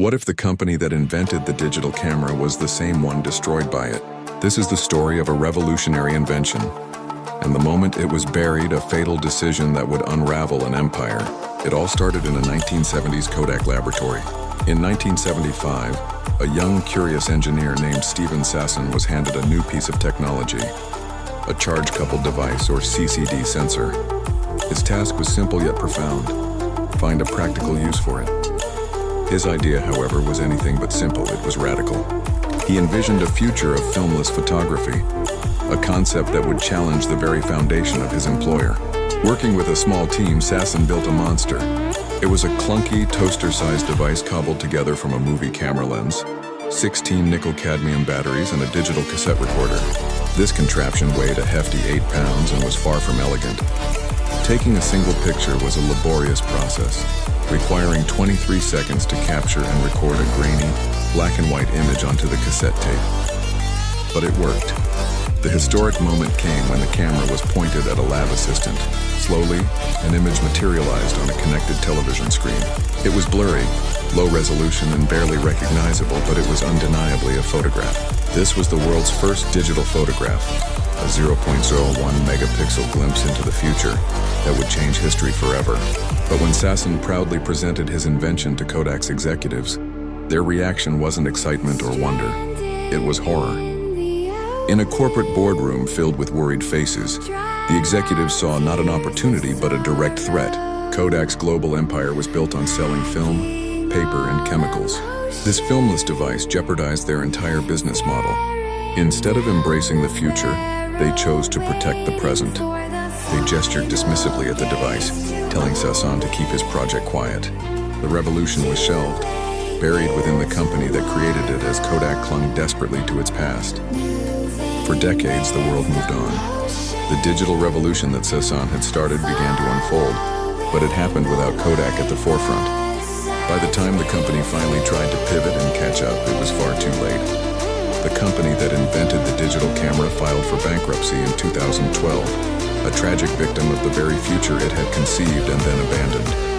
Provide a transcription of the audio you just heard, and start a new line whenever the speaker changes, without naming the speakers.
What if the company that invented the digital camera was the same one destroyed by it? This is the story of a revolutionary invention. And the moment it was buried, a fatal decision that would unravel an empire. It all started in a 1970s Kodak laboratory. In 1975, a young, curious engineer named Steven Sasson was handed a new piece of technology, a charge-coupled device, or CCD sensor. His task was simple yet profound: find a practical use for it. His idea, however, was anything but simple. It was radical. He envisioned a future of filmless photography, a concept that would challenge the very foundation of his employer. Working with a small team, Sasson built a monster. It was a clunky, toaster-sized device cobbled together from a movie camera lens, 16 nickel-cadmium batteries, and a digital cassette recorder. This contraption weighed a hefty 8 pounds and was far from elegant. Taking a single picture was a laborious process, requiring 23 seconds to capture and record a grainy, black and white image onto the cassette tape. But it worked. The historic moment came when the camera was pointed at a lab assistant. Slowly, an image materialized on a connected television screen. It was blurry, low resolution, and barely recognizable, but it was undeniably a photograph. This was the world's first digital photograph, a 0.01 megapixel glimpse into the future that would change history forever. But when Sasson proudly presented his invention to Kodak's executives, their reaction wasn't excitement or wonder. It was horror. In a corporate boardroom filled with worried faces, the executives saw not an opportunity but a direct threat. Kodak's global empire was built on selling film, paper, and chemicals. This filmless device jeopardized their entire business model. Instead of embracing the future, they chose to protect the present. They gestured dismissively at the device, telling Sasson to keep his project quiet. The revolution was shelved, buried within the company that created it as Kodak clung desperately to its past. For decades, the world moved on. The digital revolution that Sasson had started began to unfold, but it happened without Kodak at the forefront. By the time the company finally tried to pivot and catch up, it was far too late. The company that invented the digital camera filed for bankruptcy in 2012, a tragic victim of the very future it had conceived and then abandoned.